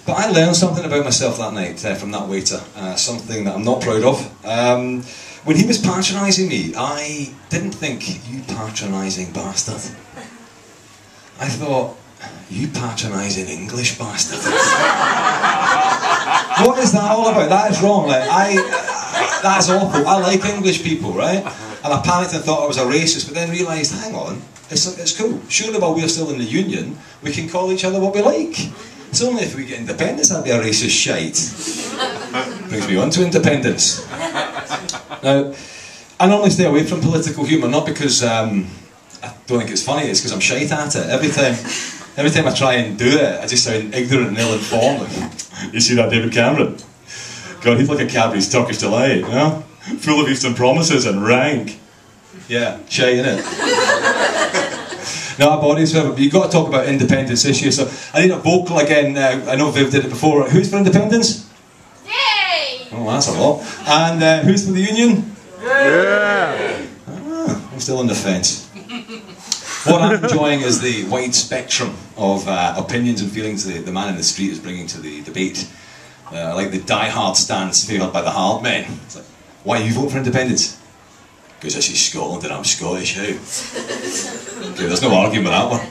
But I learned something about myself that night from that waiter, something that I'm not proud of. When he was patronising me, I didn't think, you patronising bastard. I thought, you patronising English bastard. What is that all about? That is wrong. Like, that's awful. I like English people, right? And I panicked and thought I was a racist, but then realised, hang on, it's cool. Surely while we're still in the union, we can call each other what we like. It's only if we get independence that'd be a racist shite. Brings me on to independence. Now, I normally stay away from political humour, not because I don't think it's funny, it's because I'm shite at it. Every time I try and do it, I just sound ignorant and ill-informed. You see that David Cameron? God, he's like a Cadbury's Turkish Delight, you know? Full of Eastern promises and rank. Yeah, shite, innit? No, our bodies, but you've got to talk about independence issues. So I need a vocal again. I know Viv did it before. Who's for independence? Yay! Oh, that's a lot. And who's for the union? Yeah! Ah, I'm still on the fence. What I'm enjoying is the wide spectrum of opinions and feelings the man in the street is bringing to the debate. Like the die-hard stance favoured by the hard men. It's like, why are you voting for independence? Because this is Scotland and I'm Scottish, how? Okay, there's no arguing with that one.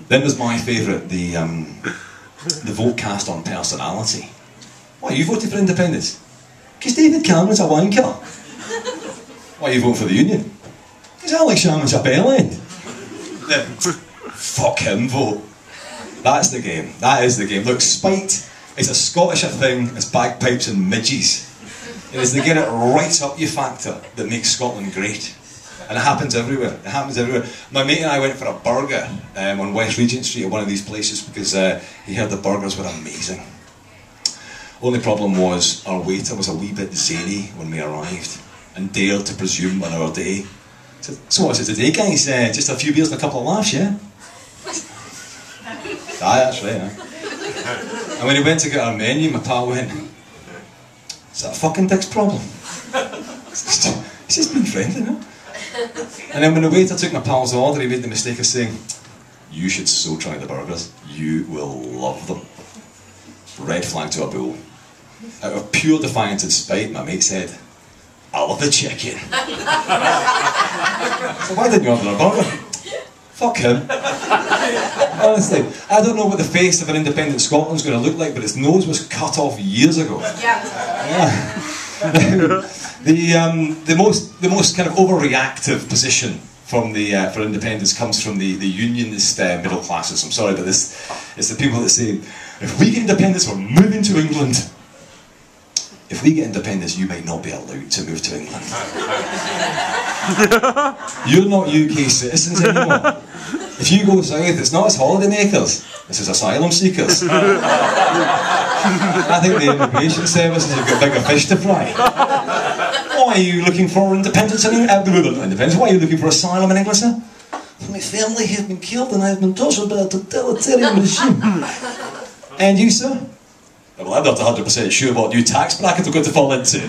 Then there's my favourite, the vote cast on personality. Why, you voted for independence? Because David Cameron's a wanker. Why are you voting for the union? Because Alex Salmond's a bellend. Fuck him, vote. That's the game. That is the game. Look, spite is as Scottish a thing as bagpipes and midges. It is the get it right up you factor that makes Scotland great. And it happens everywhere. It happens everywhere. My mate and I went for a burger on West Regent Street at one of these places because he heard the burgers were amazing. Only problem was our waiter was a wee bit zany when we arrived and dared to presume on our day. So what's it today, guys? Just a few beers and a couple of laughs, yeah? Aye, that's right, yeah. And when he went to get our menu, my pal went, is that a fucking dick's problem? He's just been friendly, no? And then when the waiter took my pal's order, he made the mistake of saying, you should so try the burgers. You will love them. Red flag to a bull. Out of pure defiance and spite, my mate said, I love the chicken. So why didn't you order a burger? Fuck him. Honestly, I don't know what the face of an independent Scotland's going to look like, but its nose was cut off years ago. Yeah. The most kind of overreactive position from for independence comes from the unionist middle classes. I'm sorry, but it's the people that say, if we get independence, we're moving to England. If we get independence, you might not be allowed to move to England. You're not UK citizens anymore. If you go south, it's not as holiday makers, it's as asylum seekers. I think the immigration services have got bigger fish to fry. Why are you looking for independence in England? Why are you looking for asylum in England, sir? My family have been killed and I've been tortured by a totalitarian regime. And you, sir? Well, I'm not 100% sure what new tax bracket we're going to fall into.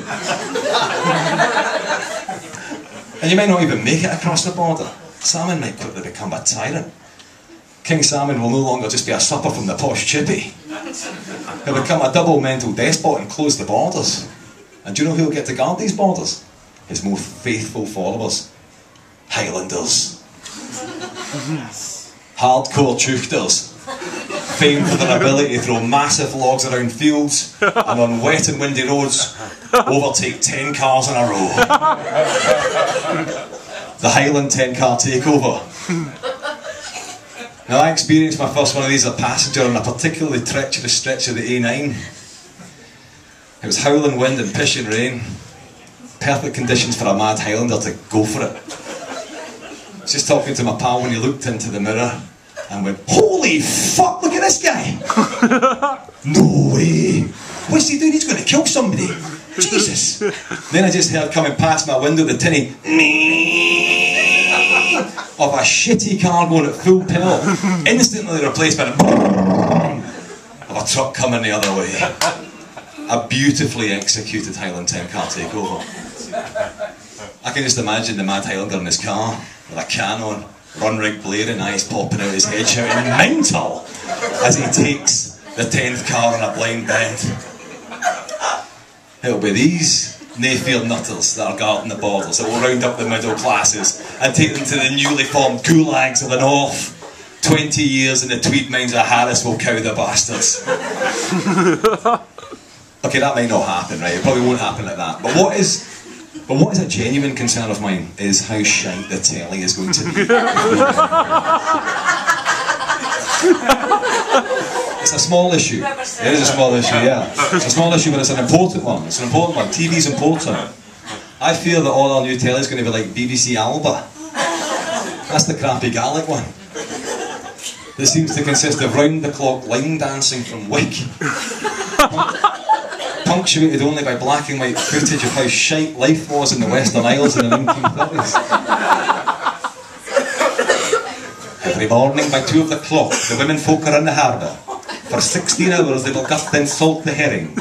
And you might not even make it across the border. Salmon might quickly become a tyrant. King Salmon will no longer just be a supper from the posh chippy. He'll become a double mental despot and close the borders. And do you know who'll get to guard these borders? His most faithful followers. Highlanders. Hardcore chuchters. Famed for their ability to throw massive logs around fields and on wet and windy roads overtake 10 cars in a row. The Highland 10-car takeover. Now, I experienced my first one of these as a passenger on a particularly treacherous stretch of the A9. It was howling wind and pissing rain. Perfect conditions for a mad Highlander to go for it. I was just talking to my pal when he looked into the mirror and went, holy fuck, look at this guy! No way! What's he doing? He's going to kill somebody! Jesus! Then I just heard coming past my window the tinny of a shitty car going at full pedal, instantly replaced by the of a truck coming the other way. A beautifully executed Highland 10-car takeover. I can just imagine the mad Highlander in his car with a can on, run rig blaring, eyes popping out his head, shouting "mental" as he takes the 10th car in a blind bend. It'll be these nae-fear nutters that are guarding the borders that will round up the middle classes and take them to the newly formed gulags of the north. 20 years in the Tweed mines of Harris will cow the bastards. Okay, that might not happen, right? It probably won't happen like that. But what is a genuine concern of mine is how shite the telly is going to be. It's a small issue. It is a small issue, yeah. It's a small issue, but it's an important one. It's an important one. TV's important. I fear that all our new telly is going to be like BBC Alba. That's the crappy Gaelic one. That seems to consist of round-the-clock line dancing from Wick. Punctuated only by black and white footage of how shite life was in the Western Isles in the 1930s. Every morning by 2 o'clock, the women folk are in the harbour. For 16 hours they will gut and salt the herring.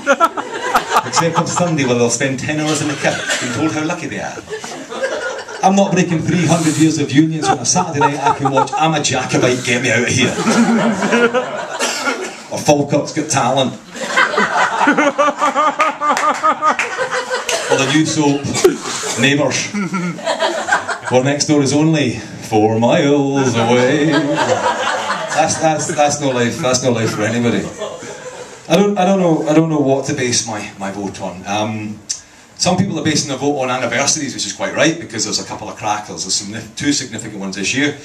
Except on Sunday where they'll spend 10 hours in the kirk being told how lucky they are. I'm not breaking 300 years of unions on a Saturday night. I can watch I'm a Jacobite, get me out of here. Or Falkirk's Got Talent. Or the new soap, Neighbours. Where next door is only 4 miles away. That's no life. That's no life for anybody. I don't know what to base my vote on. Some people are basing their vote on anniversaries, which is quite right, because there's a couple of crackers. There's two significant ones this year.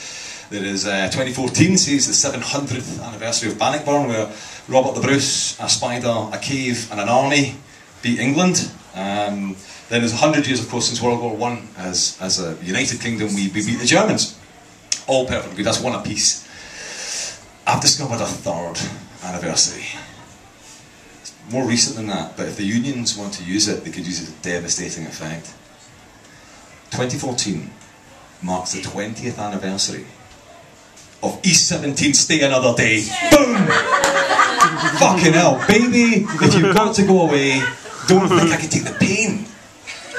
There is 2014 sees the 700th anniversary of Bannockburn, where Robert the Bruce, a spider, a cave and an army beat England. Then there's 100 years, of course, since World War I. As a United Kingdom, we beat the Germans. All perfectly good, that's one apiece. I've discovered a third anniversary. It's more recent than that, but if the unions want to use it, they could use it with devastating effect. 2014 marks the 20th anniversary of East 17 Stay Another Day. Boom! Fucking hell, baby, if you've got to go away, don't think I can take the pain.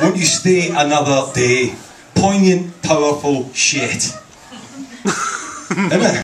Won't you stay another day? Poignant, powerful shit. Isn't it?